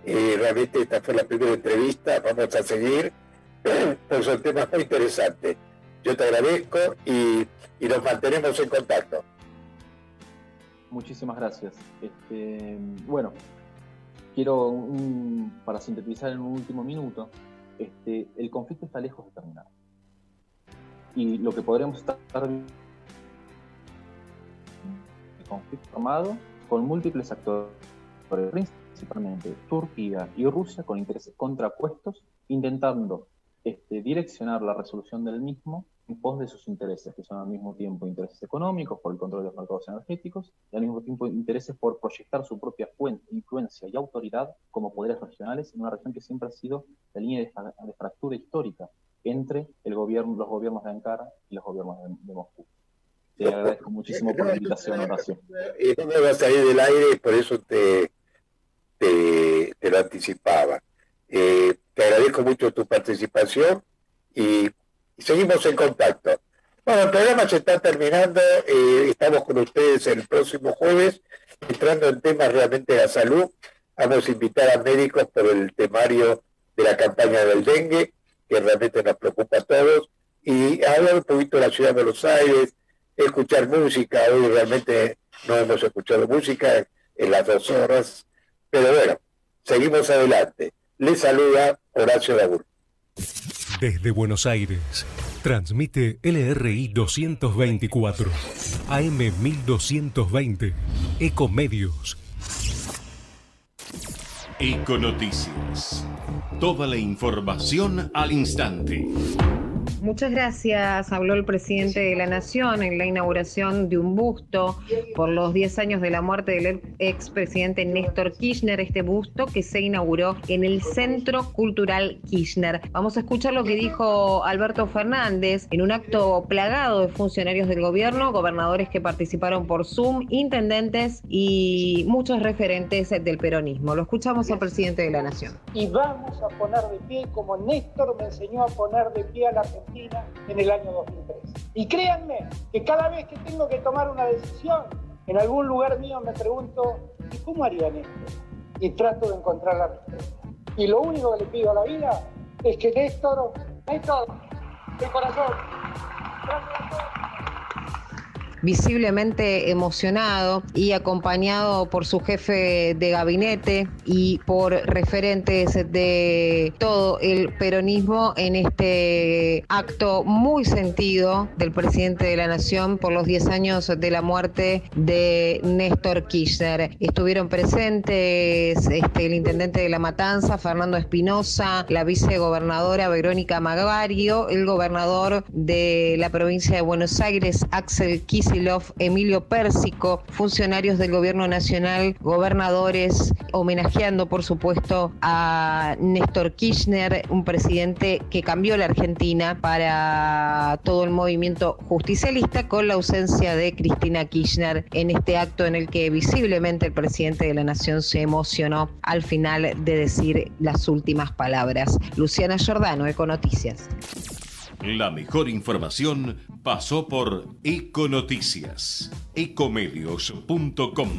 K: Realmente esta fue la primera entrevista, vamos a seguir, pues son temas muy interesantes. Yo te agradezco y nos mantenemos en contacto.
Q: Muchísimas gracias. Bueno, quiero, para sintetizar en un último minuto, el conflicto está lejos de terminar. Y lo que podremos estar el conflicto armado con múltiples actores, principalmente Turquía y Rusia, con intereses contrapuestos, intentando direccionar la resolución del mismo en pos de sus intereses, que son al mismo tiempo intereses económicos por el control de los mercados energéticos y al mismo tiempo intereses por proyectar su propia influencia y autoridad como poderes regionales en una región que siempre ha sido la línea de fractura histórica entre los gobiernos de Ankara y los gobiernos de Moscú. Te agradezco muchísimo por la invitación, Horacio.
K: No me vas a ir del aire, por eso te lo anticipaba. Te agradezco mucho tu participación y seguimos en contacto. Bueno, el programa se está terminando, estamos con ustedes el próximo jueves, entrando en temas realmente de la salud. Vamos a invitar a médicos por el temario de la campaña del dengue, que realmente nos preocupa a todos, y hablar un poquito de la ciudad de Buenos Aires, escuchar música. Hoy realmente no hemos escuchado música en las 2 horas, pero bueno, seguimos adelante. Les saluda Horacio Dabur.
P: Desde Buenos Aires, transmite LRI 224, AM 1220, Ecomedios.
A: Econoticias. Toda la información al instante.
R: Muchas gracias. Habló el presidente de la Nación en la inauguración de un busto por los 10 años de la muerte del expresidente Néstor Kirchner, este busto que se inauguró en el Centro Cultural Kirchner. Vamos a escuchar lo que dijo Alberto Fernández en un acto plagado de funcionarios del gobierno, gobernadores que participaron por Zoom, intendentes y muchos referentes del peronismo. Lo escuchamos al presidente de la Nación.
S: Y vamos a poner de pie como Néstor me enseñó a poner de pie a la Argentina en el año 2003. Y créanme que cada vez que tengo que tomar una decisión, en algún lugar mío me pregunto, ¿y cómo harían esto? Y trato de encontrar la respuesta. Y lo único que le pido a la vida es que Néstor, de corazón,
R: visiblemente emocionado y acompañado por su jefe de gabinete y por referentes de todo el peronismo en este acto muy sentido del presidente de la Nación por los 10 años de la muerte de Néstor Kirchner. Estuvieron presentes el intendente de La Matanza, Fernando Espinosa, la vicegobernadora Verónica Magario, el gobernador de la provincia de Buenos Aires, Axel Kicillof, Emilio Pérsico, funcionarios del gobierno nacional, gobernadores, homenajeando por supuesto a Néstor Kirchner, un presidente que cambió la Argentina para todo el movimiento justicialista, con la ausencia de Cristina Kirchner en este acto en el que visiblemente el presidente de la Nación se emocionó al final de decir las últimas palabras. Luciana Giordano, Econoticias.
A: La mejor información pasó por Econoticias. Ecomedios.com.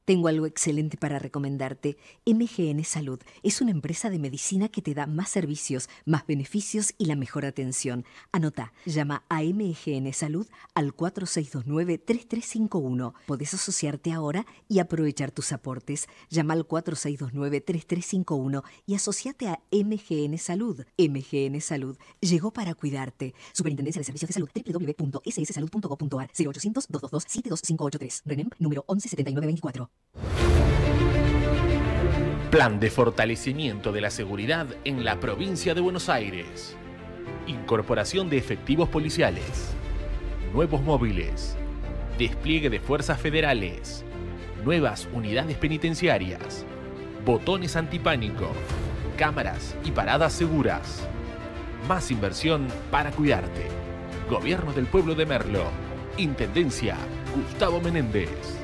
T: Tengo algo excelente para recomendarte. MGN Salud es una empresa de medicina que te da más servicios, más beneficios y la mejor atención. Anota, llama a MGN Salud al 4629-3351. Podés asociarte ahora y aprovechar tus aportes. Llama al 4629-3351 y asociate a MGN Salud. MGN Salud llegó para cuidarte. Superintendencia de Servicios de Salud, www.sssalud.gov.ar, 0800-222-72583. RENEM número 117924.
U: Plan de fortalecimiento de la seguridad en la provincia de Buenos Aires. Incorporación de efectivos policiales. Nuevos móviles. Despliegue de fuerzas federales. Nuevas unidades penitenciarias. Botones antipánico. Cámaras y paradas seguras. Más inversión para cuidarte. Gobierno del Pueblo de Merlo. Intendencia Gustavo Menéndez.